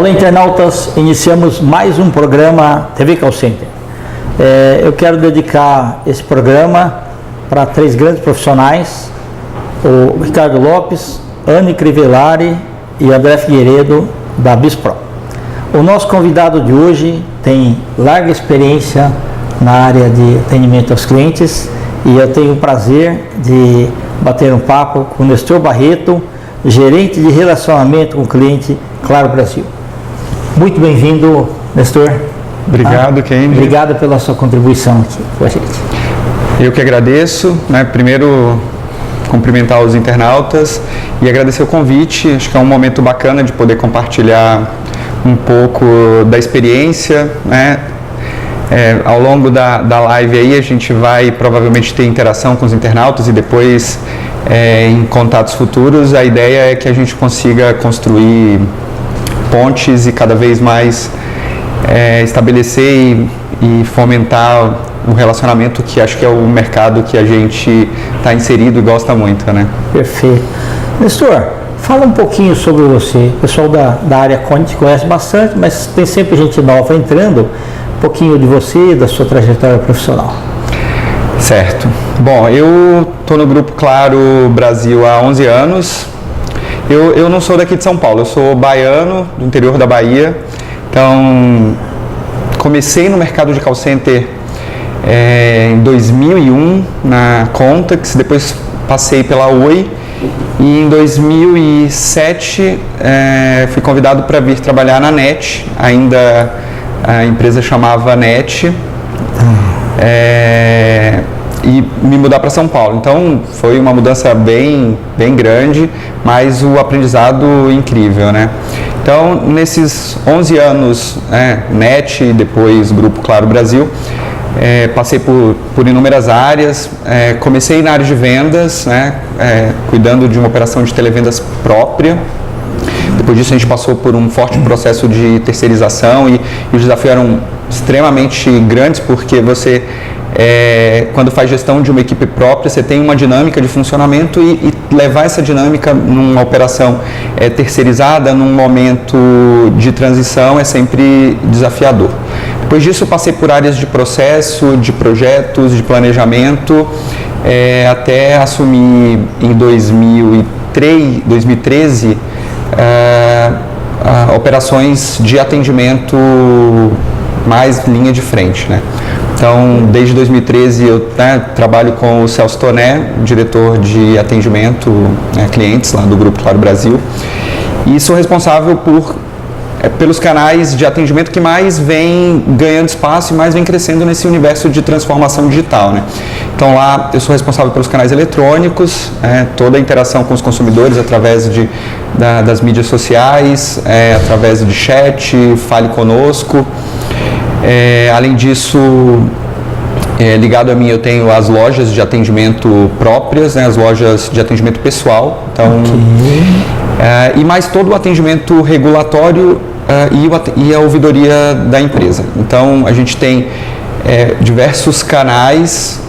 Olá, internautas, iniciamos mais um programa TV Call Center. Eu quero dedicar esse programa para 3 grandes profissionais, o Ricardo Lopes, Anne Crivellari e André Figueiredo, da Bispro. O nosso convidado de hoje tem larga experiência na área de atendimento aos clientes e eu tenho o prazer de bater um papo com o Nestor Barreto, gerente de relacionamento com o cliente Claro Brasil. Muito bem-vindo, Nestor. Obrigado, Kendi. Obrigado pela sua contribuição aqui com a gente. Eu que agradeço, Primeiro, cumprimentar os internautas e agradecer o convite. Acho que é um momento bacana de poder compartilhar um pouco da experiência, ao longo da live aí a gente vai provavelmente ter interação com os internautas e depois em contatos futuros a ideia é que a gente consiga construir pontes e cada vez mais estabelecer e fomentar um relacionamento que acho que é o mercado que a gente está inserido e gosta muito, Perfeito. Nestor, fala um pouquinho sobre você. O pessoal da área te conhece bastante, mas tem sempre gente nova entrando. Um pouquinho de você e da sua trajetória profissional. Certo. Bom, eu estou no Grupo Claro Brasil há 11 anos. Eu não sou daqui de São Paulo, eu sou baiano, do interior da Bahia. Então, comecei no mercado de call center em 2001 na Contax, depois passei pela Oi e em 2007 fui convidado para vir trabalhar na NET, ainda a empresa chamava NET, e me mudar para São Paulo. Então foi uma mudança bem grande, mas o aprendizado incrível, Então nesses 11 anos, NET e depois Grupo Claro Brasil, passei por inúmeras áreas, comecei na área de vendas, cuidando de uma operação de televendas própria. Depois disso a gente passou por um forte processo de terceirização e os desafios eram extremamente grandes porque você, quando faz gestão de uma equipe própria, você tem uma dinâmica de funcionamento e levar essa dinâmica numa operação terceirizada, num momento de transição, é sempre desafiador. Depois disso, passei por áreas de processo, de projetos, de planejamento, até assumir em 2013 operações de atendimento mais linha de frente, Então, desde 2013 eu trabalho com o Celso Toné, diretor de atendimento a clientes lá do Grupo Claro Brasil, e sou responsável pelos canais de atendimento que mais vem ganhando espaço e mais vem crescendo nesse universo de transformação digital, Então lá eu sou responsável pelos canais eletrônicos, toda a interação com os consumidores através das mídias sociais, através de chat, fale conosco. Além disso, ligado a mim eu tenho as lojas de atendimento próprias, as lojas de atendimento pessoal, então, e mais todo o atendimento regulatório e a ouvidoria da empresa. Então a gente tem diversos canais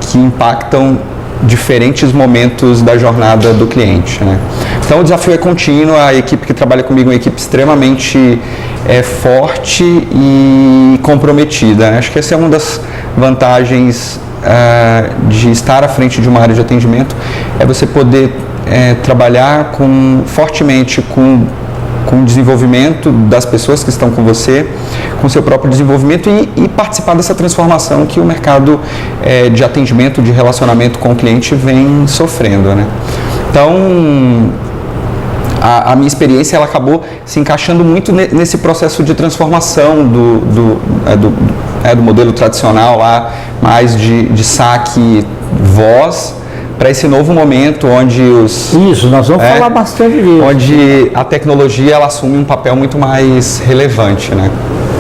que impactam diferentes momentos da jornada do cliente, Então o desafio é contínuo, a equipe que trabalha comigo é uma equipe extremamente forte e comprometida, Acho que essa é uma das vantagens de estar à frente de uma área de atendimento, é você poder trabalhar fortemente com o desenvolvimento das pessoas que estão com você, com o seu próprio desenvolvimento e participar dessa transformação que o mercado de atendimento, de relacionamento com o cliente vem sofrendo, Então, a minha experiência ela acabou se encaixando muito nesse processo de transformação do modelo tradicional lá, mais de saque voz, para esse novo momento onde Isso, nós vamos falar bastante disso. Onde a tecnologia ela assume um papel muito mais relevante,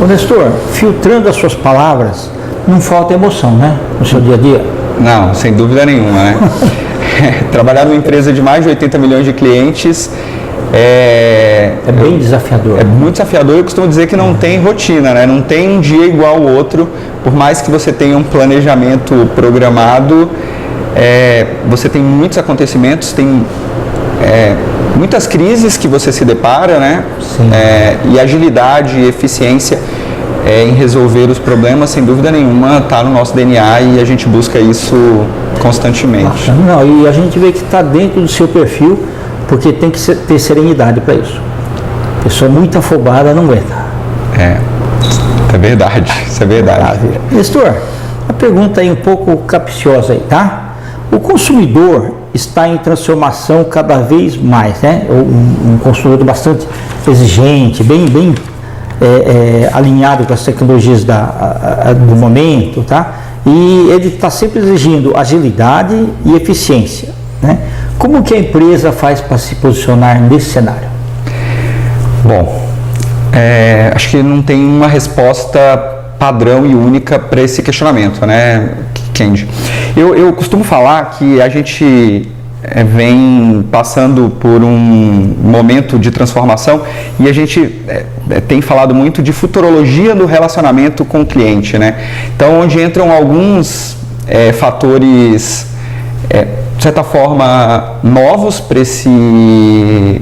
Ô Nestor, filtrando as suas palavras, não falta emoção, no seu dia a dia? Não, sem dúvida nenhuma, Trabalhar numa empresa de mais de 80 milhões de clientes é bem desafiador. É muito desafiador. Eu costumo dizer que não tem rotina, Não tem um dia igual ao outro, por mais que você tenha um planejamento programado. Você tem muitos acontecimentos, tem muitas crises que você se depara, né? E agilidade e eficiência em resolver os problemas, sem dúvida nenhuma, está no nosso DNA e a gente busca isso constantemente. Não, e a gente vê que está dentro do seu perfil, porque tem que ter serenidade para isso. Pessoa muito afobada não aguenta. É verdade, isso é verdade. Nestor, a pergunta aí um pouco capciosa aí, tá? O consumidor está em transformação cada vez mais, né? Um consumidor bastante exigente, bem alinhado com as tecnologias do momento, tá? E ele está sempre exigindo agilidade e eficiência, né? Como que a empresa faz para se posicionar nesse cenário? Bom, acho que não tem uma resposta padrão e única para esse questionamento, né, Kendi? Eu costumo falar que a gente vem passando por um momento de transformação e a gente tem falado muito de futurologia do relacionamento com o cliente, né? Então, onde entram alguns fatores, de certa forma, novos para esse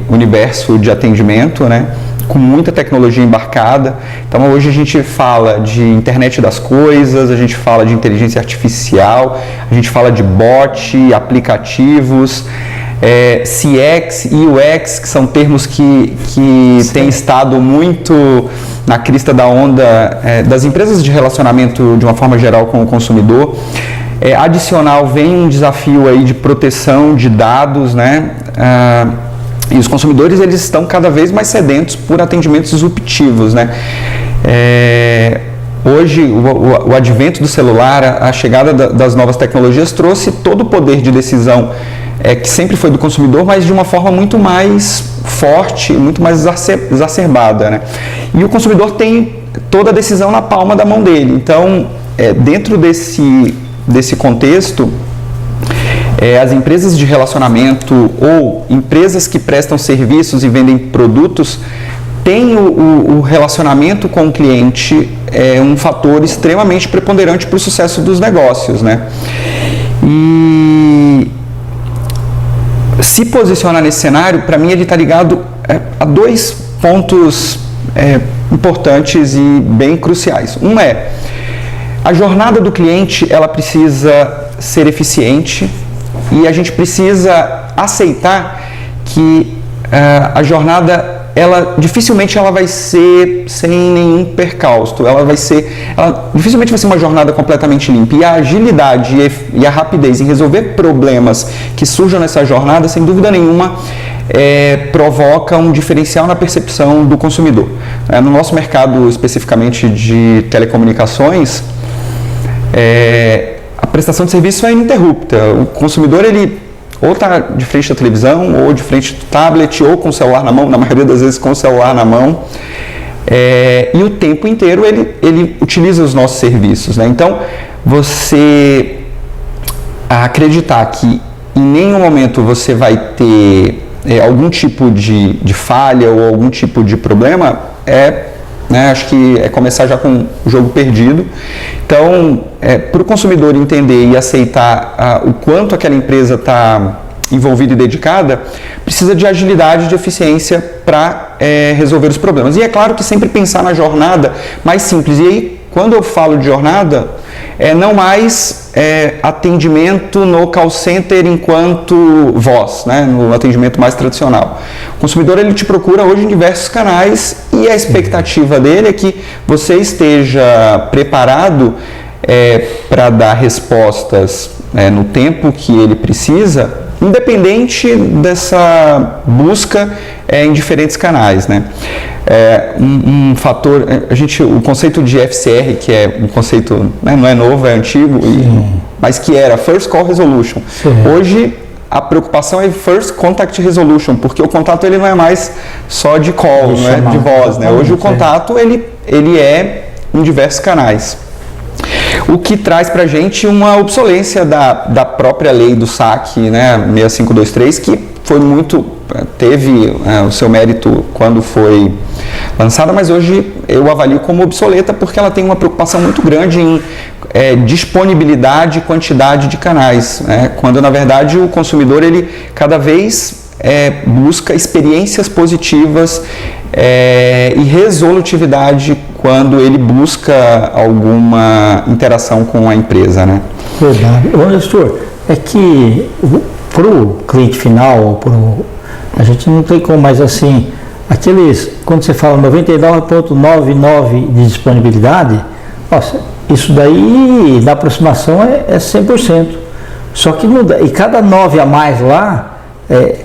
universo de atendimento, né? Com muita tecnologia embarcada. Então, hoje a gente fala de internet das coisas, a gente fala de inteligência artificial, a gente fala de bot, aplicativos, CX e UX, que são termos que têm estado muito na crista da onda das empresas de relacionamento de uma forma geral com o consumidor. Adicional, vem um desafio aí de proteção de dados, né? E os consumidores, eles estão cada vez mais sedentos por atendimentos disruptivos, né? Hoje, o advento do celular, a chegada das novas tecnologias trouxe todo o poder de decisão que sempre foi do consumidor, mas de uma forma muito mais forte, muito mais exacerbada, né? E o consumidor tem toda a decisão na palma da mão dele. Então, dentro desse contexto, as empresas de relacionamento ou empresas que prestam serviços e vendem produtos têm o relacionamento com o cliente um fator extremamente preponderante para o sucesso dos negócios, né? E se posicionar nesse cenário, para mim, ele está ligado a dois pontos importantes e bem cruciais. Um a jornada do cliente, ela precisa ser eficiente. E a gente precisa aceitar que a jornada, dificilmente ela vai ser sem nenhum percalço. Dificilmente vai ser uma jornada completamente limpa. E a agilidade e a rapidez em resolver problemas que surjam nessa jornada, sem dúvida nenhuma, provoca um diferencial na percepção do consumidor. No nosso mercado, especificamente de telecomunicações, a prestação de serviço é ininterrupta. O consumidor, ele ou está de frente da televisão, ou de frente do tablet, ou com o celular na mão, na maioria das vezes com o celular na mão, e o tempo inteiro ele utiliza os nossos serviços, né? Então, você acreditar que em nenhum momento você vai ter algum tipo de falha ou algum tipo de problema, acho que começar já com o jogo perdido. Então, para o consumidor entender e aceitar o quanto aquela empresa está envolvida e dedicada, precisa de agilidade e de eficiência para resolver os problemas. E é claro que sempre pensar na jornada mais simples. E aí, quando eu falo de jornada, não mais atendimento no call center enquanto voz, né, no atendimento mais tradicional. O consumidor, ele te procura hoje em diversos canais e a expectativa dele é que você esteja preparado para dar respostas no tempo que ele precisa, independente dessa busca em diferentes canais, né? Um fator, o conceito de FCR, que é um conceito, né, não é novo, é antigo, mas que era First Call Resolution. Sim. Hoje a preocupação é First Contact Resolution, porque o contato ele não é mais só de call, não é de voz, né? Hoje o contato ele é em diversos canais. O que traz para a gente uma obsolência da própria lei do SAC, né, 6523, que teve o seu mérito quando foi lançada, mas hoje eu avalio como obsoleta porque ela tem uma preocupação muito grande em disponibilidade e quantidade de canais, né, quando na verdade o consumidor ele cada vez busca experiências positivas e resolutividade quando ele busca alguma interação com a empresa, né? Verdade. Ô, Nestor, é que para o cliente final, a gente não tem como, mas assim, quando você fala 99,99 de disponibilidade, nossa, isso daí, na aproximação, é 100%. Só que não dá, e cada 9 a mais lá,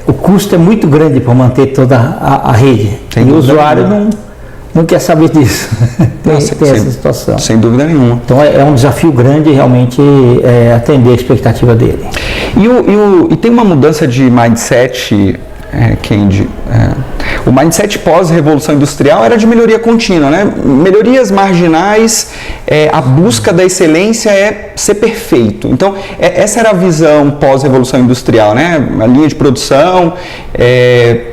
o custo é muito grande para manter toda a rede. E o usuário não quer saber disso. tem essa situação. Sem dúvida nenhuma. Então é um desafio grande realmente atender a expectativa dele. E tem uma mudança de mindset, Kendi. O mindset pós-revolução industrial era de melhoria contínua, né? Melhorias marginais, a busca da excelência é ser perfeito. Então, essa era a visão pós-revolução industrial, né? A linha de produção,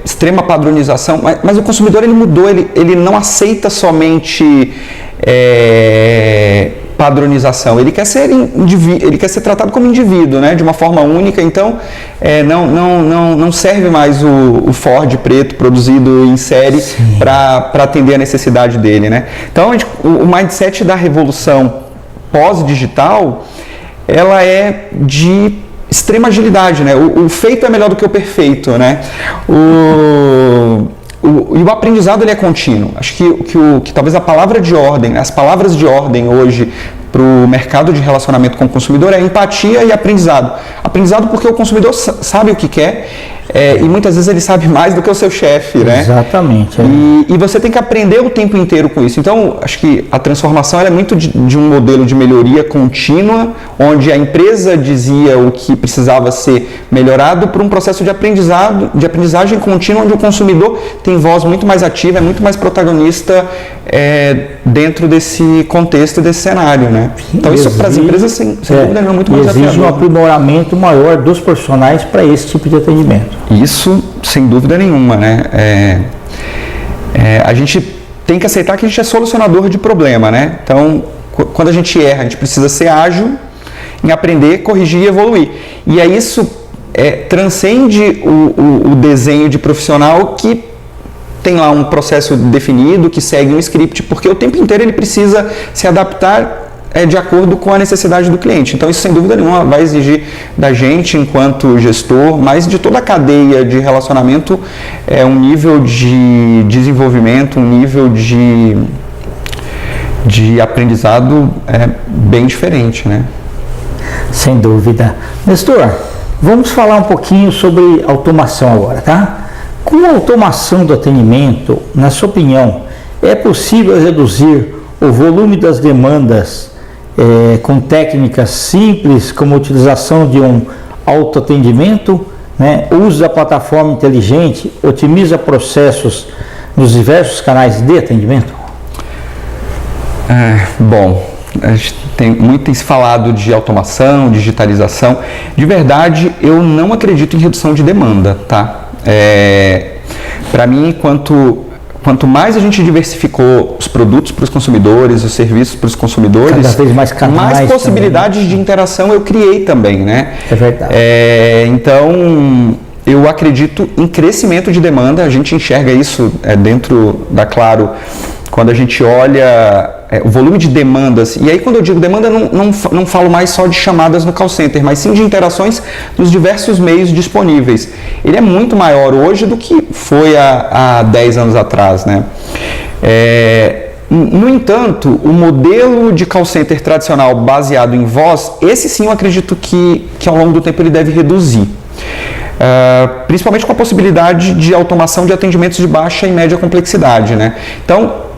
extrema padronização, mas o consumidor ele mudou, ele não aceita somente padronização, ele quer ser tratado como indivíduo, né, de uma forma única. Então não serve mais o Ford preto produzido em série para atender a necessidade dele, né? Então o mindset da revolução pós-digital, ela é de extrema agilidade, né? O feito é melhor do que o perfeito, né? E o aprendizado ele é contínuo. Acho que talvez a palavra de ordem, as palavras de ordem hoje para o mercado de relacionamento com o consumidor é empatia e aprendizado. Aprendizado porque o consumidor sabe o que quer e muitas vezes ele sabe mais do que o seu chefe, né? Exatamente. E você tem que aprender o tempo inteiro com isso. Então, acho que a transformação é muito de um modelo de melhoria contínua, onde a empresa dizia o que precisava ser melhorado, para um processo de aprendizagem contínua, onde o consumidor tem voz muito mais ativa, é muito mais protagonista dentro desse contexto, desse cenário, né? Então, isso para as empresas, sem dúvida, é muito mais desafiador. Exige um aprimoramento maior dos profissionais para esse tipo de atendimento. Isso, sem dúvida nenhuma, né? A gente tem que aceitar que a gente é solucionador de problema, né? Então, quando a gente erra, a gente precisa ser ágil em aprender, corrigir e evoluir. E aí isso transcende o desenho de profissional que tem lá um processo definido, que segue um script, porque o tempo inteiro ele precisa se adaptar de acordo com a necessidade do cliente. Então, isso, sem dúvida nenhuma, vai exigir da gente, enquanto gestor, mas de toda a cadeia de relacionamento, um nível de desenvolvimento, um nível de aprendizado bem diferente, né? Sem dúvida. Nestor, vamos falar um pouquinho sobre automação agora, tá? Com a automação do atendimento, na sua opinião, é possível reduzir o volume das demandas com técnicas simples, como a utilização de um autoatendimento, né? Uso da plataforma inteligente, otimiza processos nos diversos canais de atendimento? Bom, a gente tem muito se falado de automação, digitalização. De verdade, eu não acredito em redução de demanda, tá? Para mim, quanto mais a gente diversificou os produtos para os consumidores, os serviços para os consumidores, cada vez mais possibilidades também de interação eu criei também, né? É verdade. Então, eu acredito em crescimento de demanda. A gente enxerga isso dentro da Claro, quando a gente olha o volume de demandas. E aí, quando eu digo demanda, não falo mais só de chamadas no call center, mas sim de interações nos diversos meios disponíveis. Ele é muito maior hoje do que foi há 10 anos atrás, né? No entanto, o modelo de call center tradicional baseado em voz, esse sim eu acredito que ao longo do tempo ele deve reduzir. Principalmente com a possibilidade de automação de atendimentos de baixa e média complexidade, né? Então,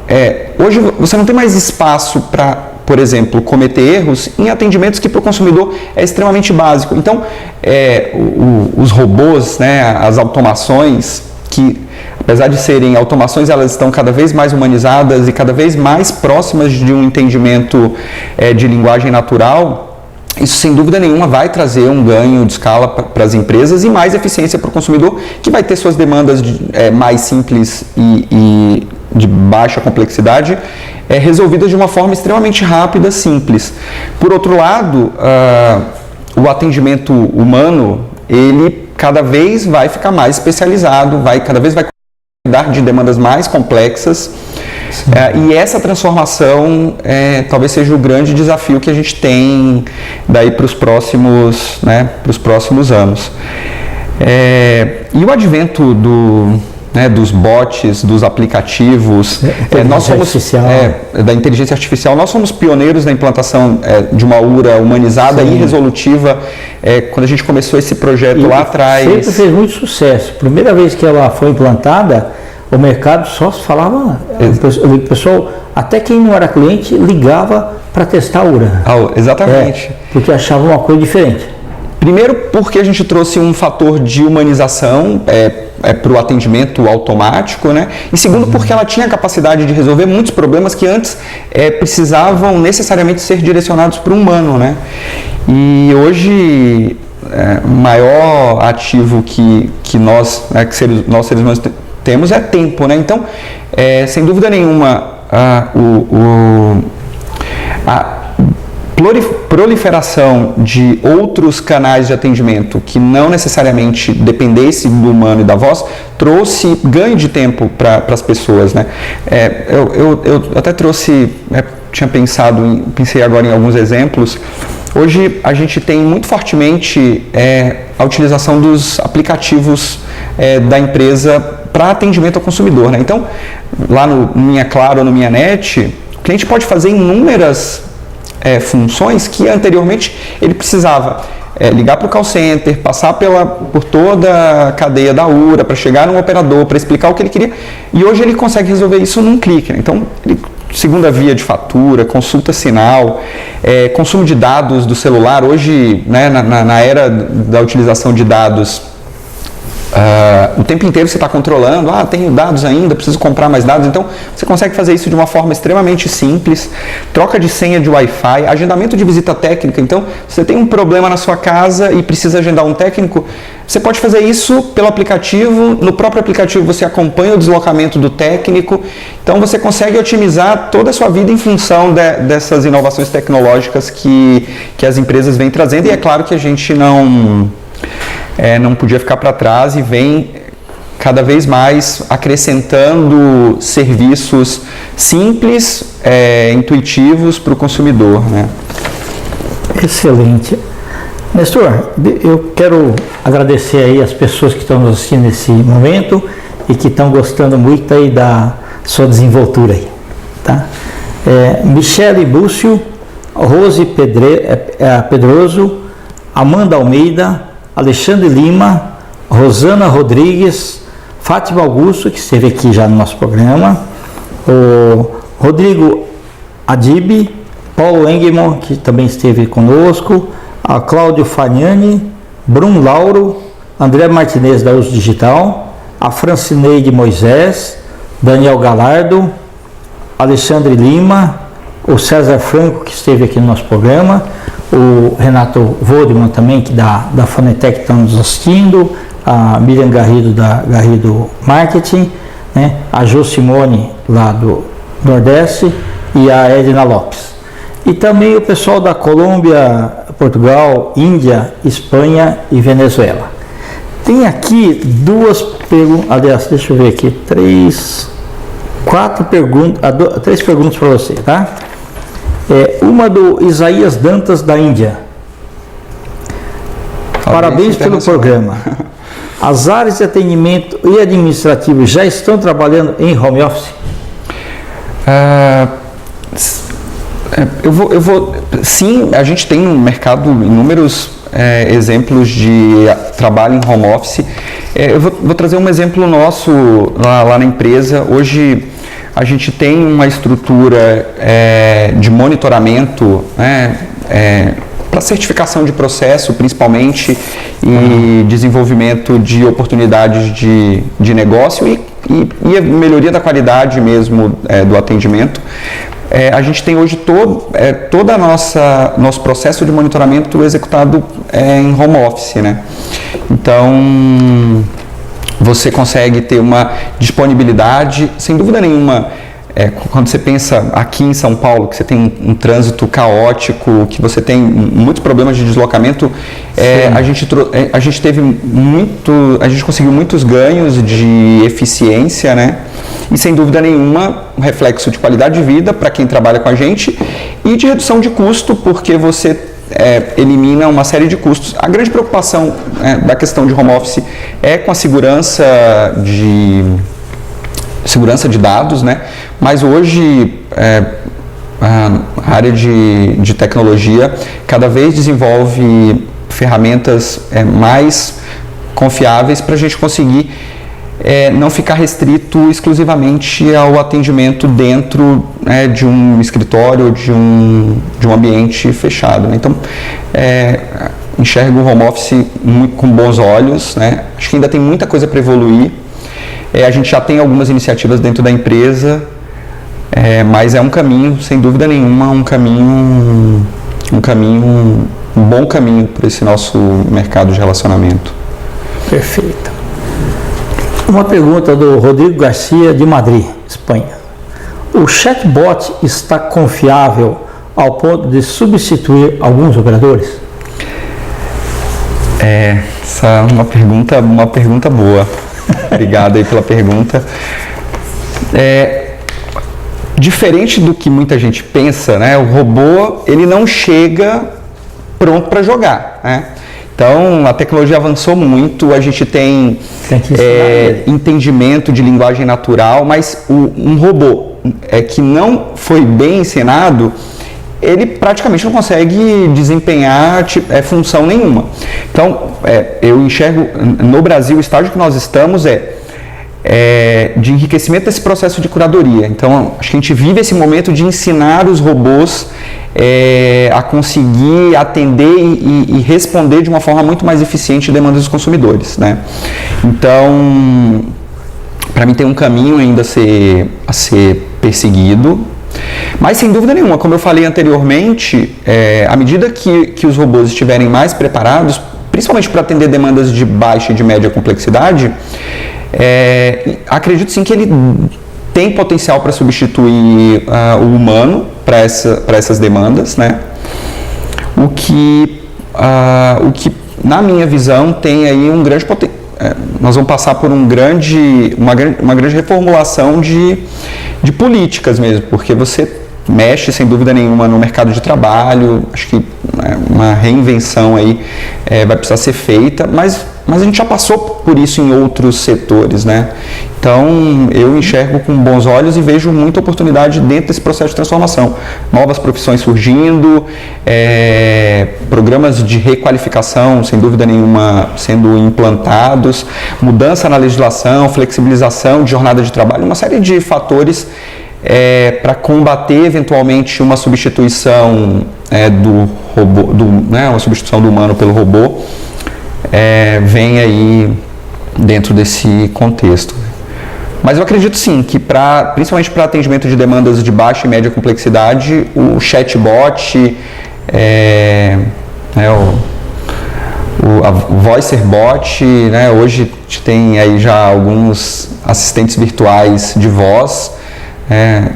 hoje você não tem mais espaço para, por exemplo, cometer erros em atendimentos que para o consumidor é extremamente básico. Então, os robôs, né, as automações, que apesar de serem automações, elas estão cada vez mais humanizadas e cada vez mais próximas de um entendimento de linguagem natural. Isso, sem dúvida nenhuma, vai trazer um ganho de escala para as empresas e mais eficiência para o consumidor, que vai ter suas demandas mais simples e de baixa complexidade resolvidas de uma forma extremamente rápida, simples. Por outro lado, o atendimento humano, ele cada vez vai ficar mais especializado, cada vez vai cuidar de demandas mais complexas. E essa transformação talvez seja o grande desafio que a gente tem daí para os próximos anos. E o advento dos bots, dos aplicativos, da inteligência artificial, nós somos pioneiros na implantação de uma URA humanizada e resolutiva. Quando a gente começou esse projeto lá atrás. Sempre fez muito sucesso. Primeira vez que ela foi implantada, o mercado só falava, o pessoal, até quem não era cliente, ligava para testar a URA. Exatamente. Porque achava uma coisa diferente. Primeiro, porque a gente trouxe um fator de humanização para o atendimento automático, né? E segundo, porque ela tinha a capacidade de resolver muitos problemas que antes precisavam necessariamente ser direcionados para o humano, né? E hoje, o maior ativo que nós seres humanos temos é tempo, né? Então, sem dúvida nenhuma, a proliferação de outros canais de atendimento que não necessariamente dependesse do humano e da voz trouxe ganho de tempo para as pessoas, né? Eu até pensei agora em alguns exemplos. Hoje a gente tem muito fortemente a utilização dos aplicativos da empresa para atendimento ao consumidor, né? Então, lá no Minha Claro ou no Minha Net, o cliente pode fazer inúmeras funções que anteriormente ele precisava ligar para o call center, passar por toda a cadeia da URA, para chegar num operador, para explicar o que ele queria, e hoje ele consegue resolver isso num clique, né? Então, segunda via de fatura, consulta sinal, consumo de dados do celular. Hoje, né, na era da utilização de dados, o tempo inteiro você está controlando, tenho dados ainda, preciso comprar mais dados, então você consegue fazer isso de uma forma extremamente simples. Troca de senha de Wi-Fi, agendamento de visita técnica. Então, se você tem um problema na sua casa e precisa agendar um técnico, você pode fazer isso pelo aplicativo. No próprio aplicativo você acompanha o deslocamento do técnico, então você consegue otimizar toda a sua vida em função dessas inovações tecnológicas que as empresas vêm trazendo. E é claro que a gente não podia ficar para trás e vem cada vez mais acrescentando serviços simples, intuitivos para o consumidor, né? Excelente. Nestor, eu quero agradecer aí as pessoas que estão nos assistindo nesse momento e que estão gostando muito aí da sua desenvoltura aí, tá? Michele Búcio, Rose Pedroso, Amanda Almeida, Alexandre Lima, Rosana Rodrigues, Fátima Augusto, que esteve aqui já no nosso programa, o Rodrigo Adib, Paulo Engelman, que também esteve conosco, a Cláudio Fagnani, Bruno Lauro, André Martinez da Uso Digital, a Francineide Moisés, Daniel Galardo, Alexandre Lima, o César Franco, que esteve aqui no nosso programa, o Renato Vodeman também, que da Fonetec, que está nos assistindo, a Miriam Garrido, da Garrido Marketing, né? A Jo Simone, lá do Nordeste, e a Edna Lopes. E também o pessoal da Colômbia, Portugal, Índia, Espanha e Venezuela. Tem aqui duas perguntas, aliás, deixa eu ver aqui, três perguntas para você, tá? Uma do Isaías Dantas, da Índia. Parabéns pelo programa. As áreas de atendimento e administrativo já estão trabalhando em home office? Sim, a gente tem no mercado inúmeros exemplos de trabalho em home office. Eu vou trazer um exemplo nosso lá na empresa. Hoje a gente tem uma estrutura de monitoramento, né, para certificação de processo, principalmente, e desenvolvimento de oportunidades de negócio e a melhoria da qualidade mesmo do atendimento. A gente tem hoje todo nosso processo de monitoramento executado em home office, né? Então, você consegue ter uma disponibilidade, sem dúvida nenhuma. quando você pensa aqui em São Paulo, que você tem um trânsito caótico, que você tem muitos problemas de deslocamento, a gente conseguiu muitos ganhos de eficiência, né? E sem dúvida nenhuma, um reflexo de qualidade de vida para quem trabalha com a gente e de redução de custo, porque você elimina uma série de custos. A grande preocupação da questão de home office é com a segurança de dados, né? Mas hoje a área de tecnologia cada vez desenvolve ferramentas mais confiáveis para a gente conseguir não ficar restrito exclusivamente ao atendimento dentro de um escritório, de um ambiente fechado, né? Então, enxergo o home office com bons olhos, né? Acho que ainda tem muita coisa para evoluir. A gente já tem algumas iniciativas dentro da empresa, mas é um caminho, sem dúvida nenhuma, um bom caminho para esse nosso mercado de relacionamento. Perfeito. Uma pergunta do Rodrigo Garcia, de Madrid, Espanha. O chatbot está confiável ao ponto de substituir alguns operadores? Essa é uma pergunta boa. Obrigado aí pela pergunta. Diferente do que muita gente pensa, né? O robô, ele não chega pronto para jogar, né? Então, a tecnologia avançou muito, a gente tem entendimento de linguagem natural, mas um robô que não foi bem ensinado, ele praticamente não consegue desempenhar função nenhuma. Então, eu enxergo, no Brasil, o estágio que nós estamos de enriquecimento desse processo de curadoria. Então, acho que a gente vive esse momento de ensinar os robôs a conseguir atender e responder de uma forma muito mais eficiente às demandas dos consumidores, né? Então, para mim tem um caminho ainda a ser perseguido, mas sem dúvida nenhuma, como eu falei anteriormente, à medida que os robôs estiverem mais preparados, principalmente para atender demandas de baixa e de média complexidade, acredito sim que ele tem potencial para substituir o humano para essas demandas, né? O que na minha visão tem aí um grande potencial. Nós vamos passar por uma grande reformulação de políticas mesmo, porque você mexe sem dúvida nenhuma no mercado de trabalho. Acho que uma reinvenção aí vai precisar ser feita, mas a gente já passou por isso em outros setores, né? Então, eu enxergo com bons olhos e vejo muita oportunidade dentro desse processo de transformação. Novas profissões surgindo, programas de requalificação, sem dúvida nenhuma, sendo implantados, mudança na legislação, flexibilização de jornada de trabalho, uma série de fatores para combater eventualmente uma substituição do robô, uma substituição do humano pelo robô, vem aí dentro desse contexto. Mas eu acredito sim que principalmente para atendimento de demandas de baixa e média complexidade, o chatbot, a VoicerBot, né, hoje a gente tem aí já alguns assistentes virtuais de voz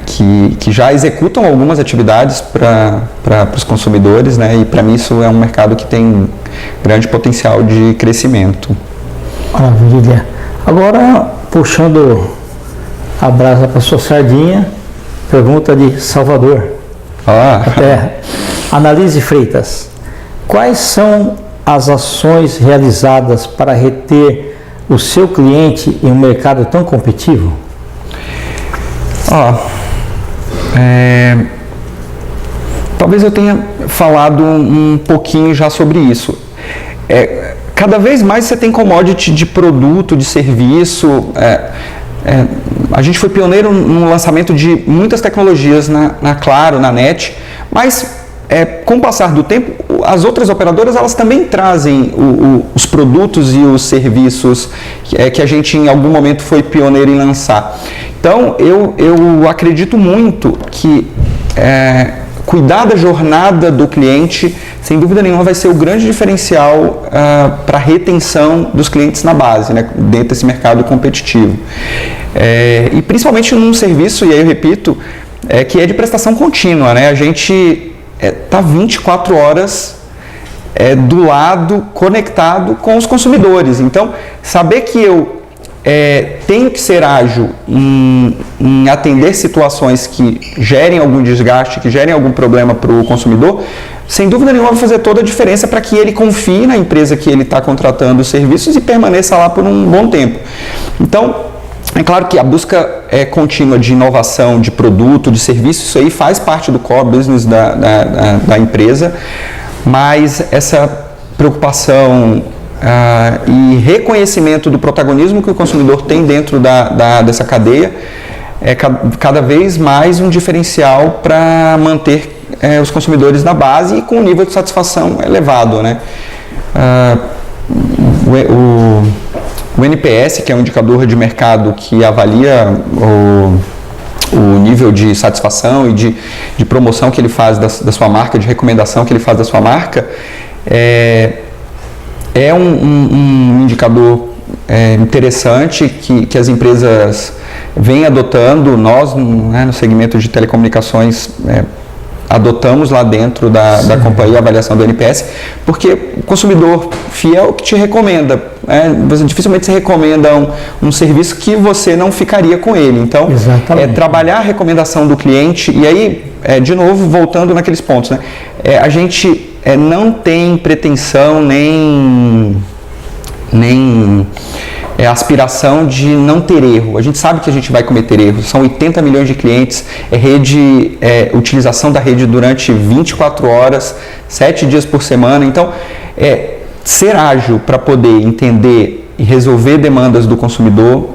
que já executam algumas atividades para os consumidores, né, e para mim isso é um mercado que tem grande potencial de crescimento. Maravilha. Agora, puxando a brasa para sua sardinha, pergunta de Salvador, a terra. Analise Freitas. Quais são as ações realizadas para reter o seu cliente em um mercado tão competitivo? Talvez eu tenha falado um pouquinho já sobre isso. Cada vez mais você tem commodity de produto, de serviço. A gente foi pioneiro no lançamento de muitas tecnologias na Claro, na NET, mas com o passar do tempo, as outras operadoras elas também trazem os produtos e os serviços que a gente em algum momento foi pioneiro em lançar. Então, eu acredito muito que cuidar da jornada do cliente, sem dúvida nenhuma, vai ser o grande diferencial para a retenção dos clientes na base, né, dentro desse mercado competitivo. E principalmente num serviço, e aí eu repito, que é de prestação contínua, né? A gente está 24 horas do lado, conectado com os consumidores. Então, saber que eu tenho que ser ágil em atender situações que gerem algum desgaste, que gerem algum problema para o consumidor, sem dúvida nenhuma vai fazer toda a diferença para que ele confie na empresa que ele está contratando os serviços e permaneça lá por um bom tempo. Então, é claro que a busca contínua de inovação, de produto, de serviço, isso aí faz parte do core business da empresa, mas essa preocupação e reconhecimento do protagonismo que o consumidor tem dentro dessa cadeia é cada vez mais um diferencial para manter os consumidores na base e com um nível de satisfação elevado, né? O NPS, que é um indicador de mercado que avalia o nível de satisfação e de promoção que ele faz da sua marca, de recomendação que ele faz da sua marca, é um indicador interessante que as empresas vêm adotando. Nós, no segmento de telecomunicações, adotamos lá dentro da companhia a avaliação do NPS, porque o consumidor fiel que te recomenda, você dificilmente se recomenda um serviço que você não ficaria com ele. Então, trabalhar a recomendação do cliente, e aí, de novo, voltando naqueles pontos, né? A gente não tem pretensão nem aspiração de não ter erro. A gente sabe que a gente vai cometer erros. São 80 milhões de clientes, utilização da rede durante 24 horas, 7 dias por semana. Então, ser ágil para poder entender e resolver demandas do consumidor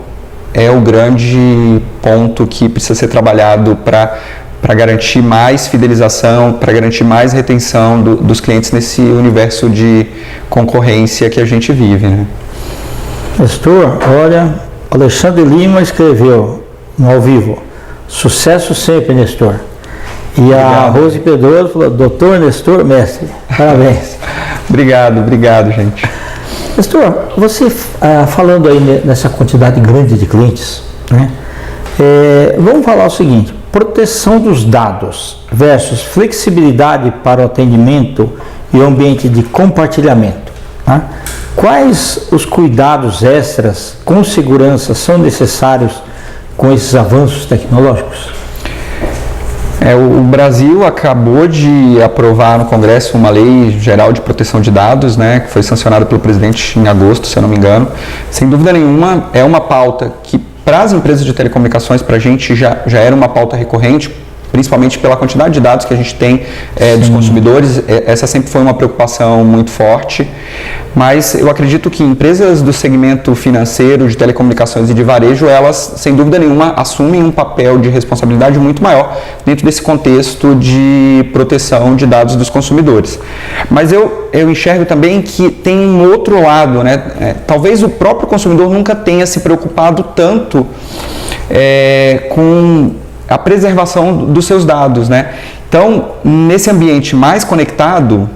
é o grande ponto que precisa ser trabalhado para garantir mais fidelização, para garantir mais retenção dos clientes nesse universo de concorrência que a gente vive, né? Nestor, olha, Alexandre Lima escreveu no ao vivo: sucesso sempre, Nestor. E obrigado. A Rose Pedroso falou: doutor Nestor, mestre, parabéns. Obrigado, gente. Nestor, você falando aí nessa quantidade grande de clientes, né? Vamos falar o seguinte: proteção dos dados versus flexibilidade para o atendimento e o ambiente de compartilhamento, né? Quais os cuidados extras com segurança são necessários com esses avanços tecnológicos? O Brasil acabou de aprovar no Congresso uma lei geral de proteção de dados, né, que foi sancionada pelo presidente em agosto, se eu não me engano. Sem dúvida nenhuma, é uma pauta que para as empresas de telecomunicações, para a gente já era uma pauta recorrente, principalmente pela quantidade de dados que a gente tem dos consumidores. Essa sempre foi uma preocupação muito forte, mas eu acredito que empresas do segmento financeiro, de telecomunicações e de varejo, elas, sem dúvida nenhuma, assumem um papel de responsabilidade muito maior dentro desse contexto de proteção de dados dos consumidores. Mas eu enxergo também que tem um outro lado, né? Talvez o próprio consumidor nunca tenha se preocupado tanto com a preservação dos seus dados, né? Então, nesse ambiente mais conectado,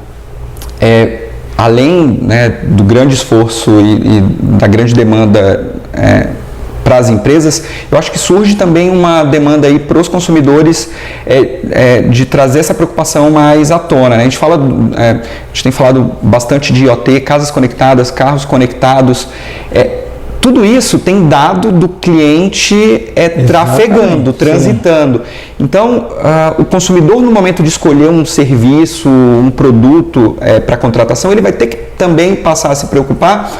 além, né, do grande esforço e da grande demanda para as empresas, eu acho que surge também uma demanda aí para os consumidores de trazer essa preocupação mais à tona, né? A gente tem falado bastante de IoT, casas conectadas, carros conectados. Tudo isso tem dado do cliente trafegando, transitando. Sim. Então, o consumidor, no momento de escolher um serviço, um produto para contratação, ele vai ter que também passar a se preocupar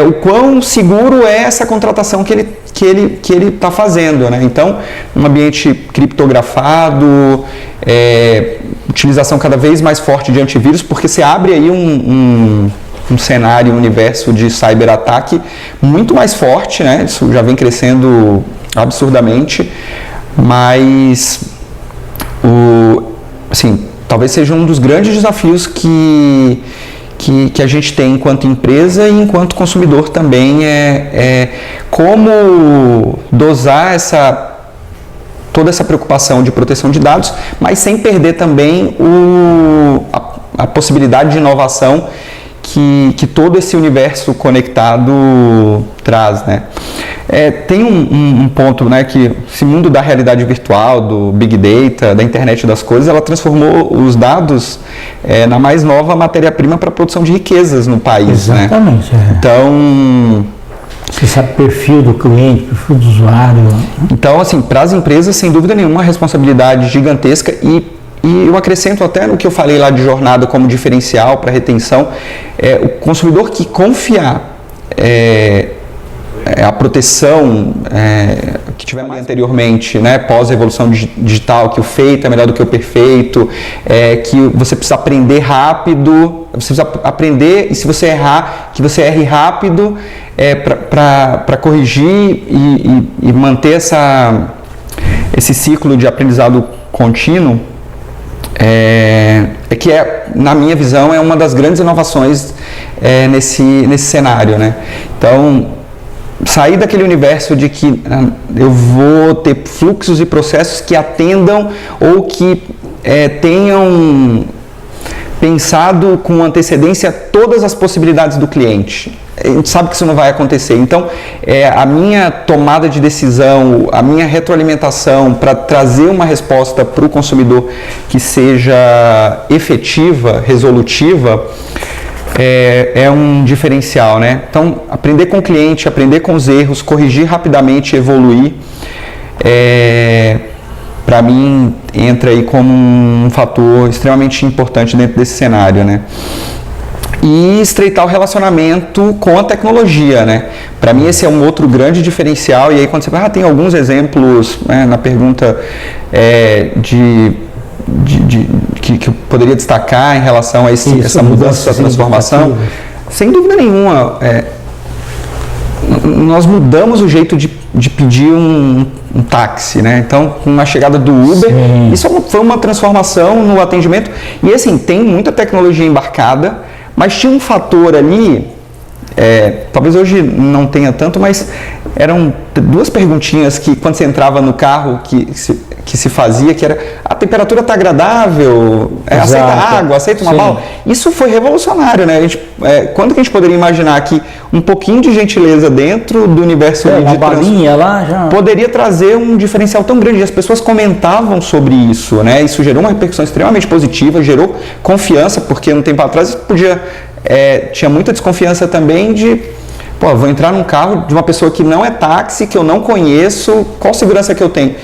o quão seguro é essa contratação que ele está fazendo, né? Então, um ambiente criptografado, utilização cada vez mais forte de antivírus, porque você abre aí um cenário, um universo de cyberataque muito mais forte, né? Isso já vem crescendo absurdamente, mas talvez seja um dos grandes desafios que a gente tem enquanto empresa e enquanto consumidor também, como dosar toda essa preocupação de proteção de dados, mas sem perder também a possibilidade de inovação que todo esse universo conectado traz, né? Tem um ponto, né, que esse mundo da realidade virtual, do Big Data, da internet das coisas, ela transformou os dados na mais nova matéria-prima para a produção de riquezas no país. Exatamente. Né? Então, você sabe o perfil do cliente, o perfil do usuário. Então, assim, para as empresas, sem dúvida nenhuma, uma responsabilidade gigantesca e eu acrescento até no que eu falei lá de jornada como diferencial para retenção, o consumidor que confiar a proteção que tivemos anteriormente, né, pós-evolução digital, que o feito é melhor do que o perfeito, que você precisa aprender rápido, você precisa aprender e se você errar, que você erre rápido para corrigir e manter esse ciclo de aprendizado contínuo, que na minha visão, é uma das grandes inovações nesse cenário, né? Então, sair daquele universo de que eu vou ter fluxos e processos que atendam ou que tenham pensado com antecedência todas as possibilidades do cliente. A gente sabe que isso não vai acontecer. Então, a minha tomada de decisão, a minha retroalimentação para trazer uma resposta para o consumidor que seja efetiva, resolutiva, é um diferencial, né? Então, aprender com o cliente, aprender com os erros, corrigir rapidamente, evoluir, para mim, entra aí como um fator extremamente importante dentro desse cenário, né? E estreitar o relacionamento com a tecnologia, né? Para mim esse é um outro grande diferencial. E aí quando você fala, tem alguns exemplos, né, na pergunta que eu poderia destacar em relação a essa mudança, essa transformação, sem dúvida nenhuma, nós mudamos o jeito de pedir um táxi, né? Então, com a chegada do Uber, isso foi uma transformação no atendimento. E assim, tem muita tecnologia embarcada, mas tinha um fator ali, talvez hoje não tenha tanto, mas eram duas perguntinhas que quando você entrava no carro que se fazia, que era: a temperatura está agradável, aceita água, aceita uma bala? Isso foi revolucionário, né? Quando que a gente poderia imaginar que um pouquinho de gentileza dentro do universo de balinha lá já poderia trazer um diferencial tão grande? As pessoas comentavam sobre isso, né? Isso gerou uma repercussão extremamente positiva, gerou confiança, porque um tempo atrás tinha muita desconfiança também de: vou entrar num carro de uma pessoa que não é táxi, que eu não conheço, qual segurança que eu tenho?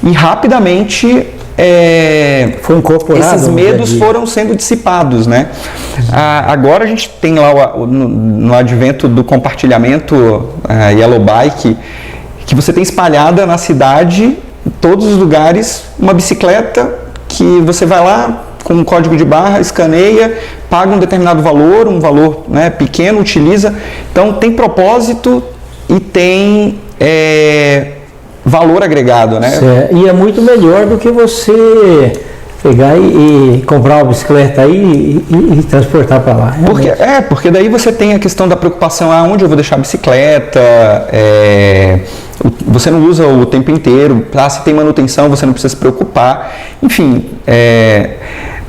E rapidamente foi incorporado, esses medos foram sendo dissipados, né? Agora a gente tem lá no advento do compartilhamento Yellow Bike, que você tem espalhada na cidade, em todos os lugares, uma bicicleta que você vai lá com um código de barra, escaneia, paga um determinado valor, um valor, né, pequeno, utiliza. Então tem propósito e tem valor agregado, né? E é muito melhor do que você pegar e comprar uma bicicleta aí e transportar para lá. Porque daí você tem a questão da preocupação: onde eu vou deixar a bicicleta, você não usa o tempo inteiro, se tem manutenção você não precisa se preocupar, enfim.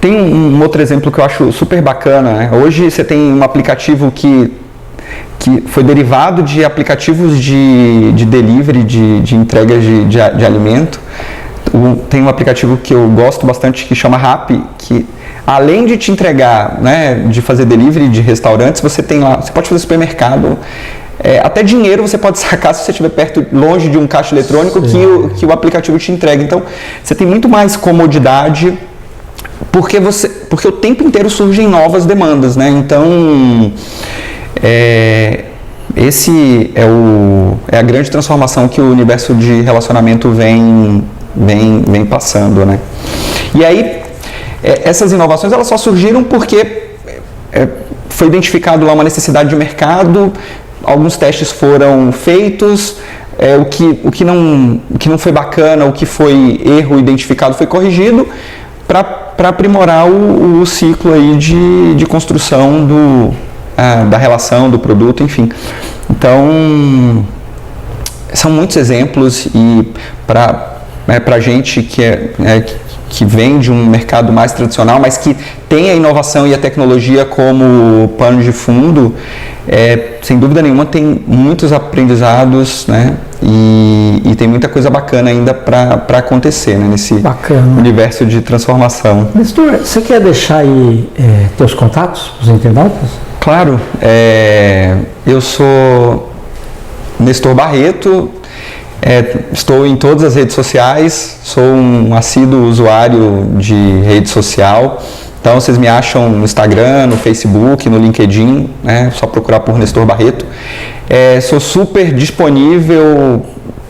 Tem um outro exemplo que eu acho super bacana, né? Hoje você tem um aplicativo que foi derivado de aplicativos de delivery, de entrega de alimento. Tem um aplicativo que eu gosto bastante que chama Rappi, que além de te entregar, né, de fazer delivery de restaurantes, você tem lá, você pode fazer supermercado, até dinheiro você pode sacar se você estiver longe de um caixa eletrônico, que o aplicativo te entrega. Então você tem muito mais comodidade, porque o tempo inteiro surgem novas demandas, né? Então esse é a grande transformação que o universo de relacionamento vem passando, né? E aí essas inovações elas só surgiram porque foi identificado lá uma necessidade de mercado, alguns testes foram feitos, o que não foi bacana, o que foi erro identificado foi corrigido para aprimorar o ciclo aí de construção da relação, do produto, enfim. Então, são muitos exemplos, e para para a gente que vem de um mercado mais tradicional, mas que tem a inovação e a tecnologia como pano de fundo, sem dúvida nenhuma tem muitos aprendizados, né? E tem muita coisa bacana ainda para acontecer, né? Nesse universo de transformação. Nestor, você quer deixar aí teus contatos para os internautas? Claro, eu sou Nestor Barreto, estou em todas as redes sociais, sou um assíduo usuário de rede social, então vocês me acham no Instagram, no Facebook, no LinkedIn, né? Só procurar por Nestor Barreto. Sou super disponível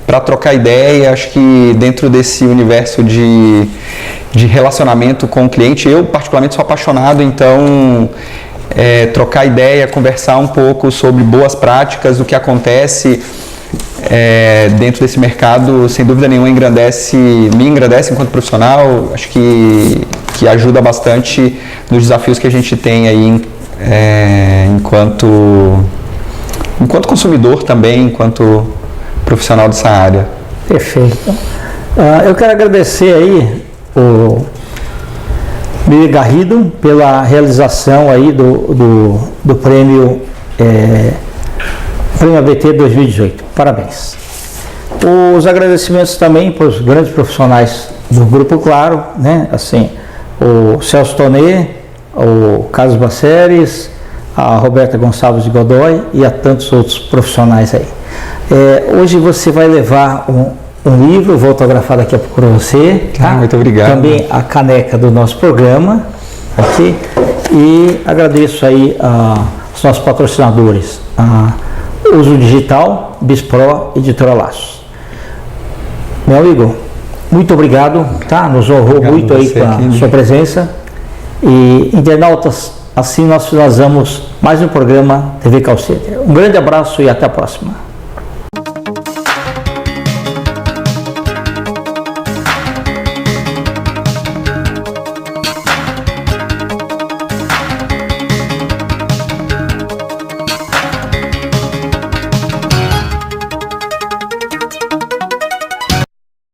para trocar ideia, acho que dentro desse universo de relacionamento com o cliente, eu particularmente sou apaixonado, então trocar ideia, conversar um pouco sobre boas práticas, o que acontece dentro desse mercado, sem dúvida nenhuma me engrandece enquanto profissional, acho que ajuda bastante nos desafios que a gente tem aí enquanto consumidor também, enquanto profissional dessa área. Perfeito. Eu quero agradecer aí o Miguel Garrido pela realização aí do prêmio ABT 2018. Parabéns. Os agradecimentos também para os grandes profissionais do Grupo Claro, né? Assim, o Celso Tonê, o Carlos Baceres, a Roberta Gonçalves de Godoy e a tantos outros profissionais aí. Hoje você vai levar um livro, vou autografar daqui a pouco para você. Tá? Muito obrigado. Também a caneca do nosso programa aqui. E agradeço aí aos nossos patrocinadores. Uso Digital, Bispro e Editora Laços. Meu amigo, muito obrigado, tá? Nos honrou muito aí com a sua presença. E internautas, assim nós finalizamos mais um programa TV Call Center. Um grande abraço e até a próxima.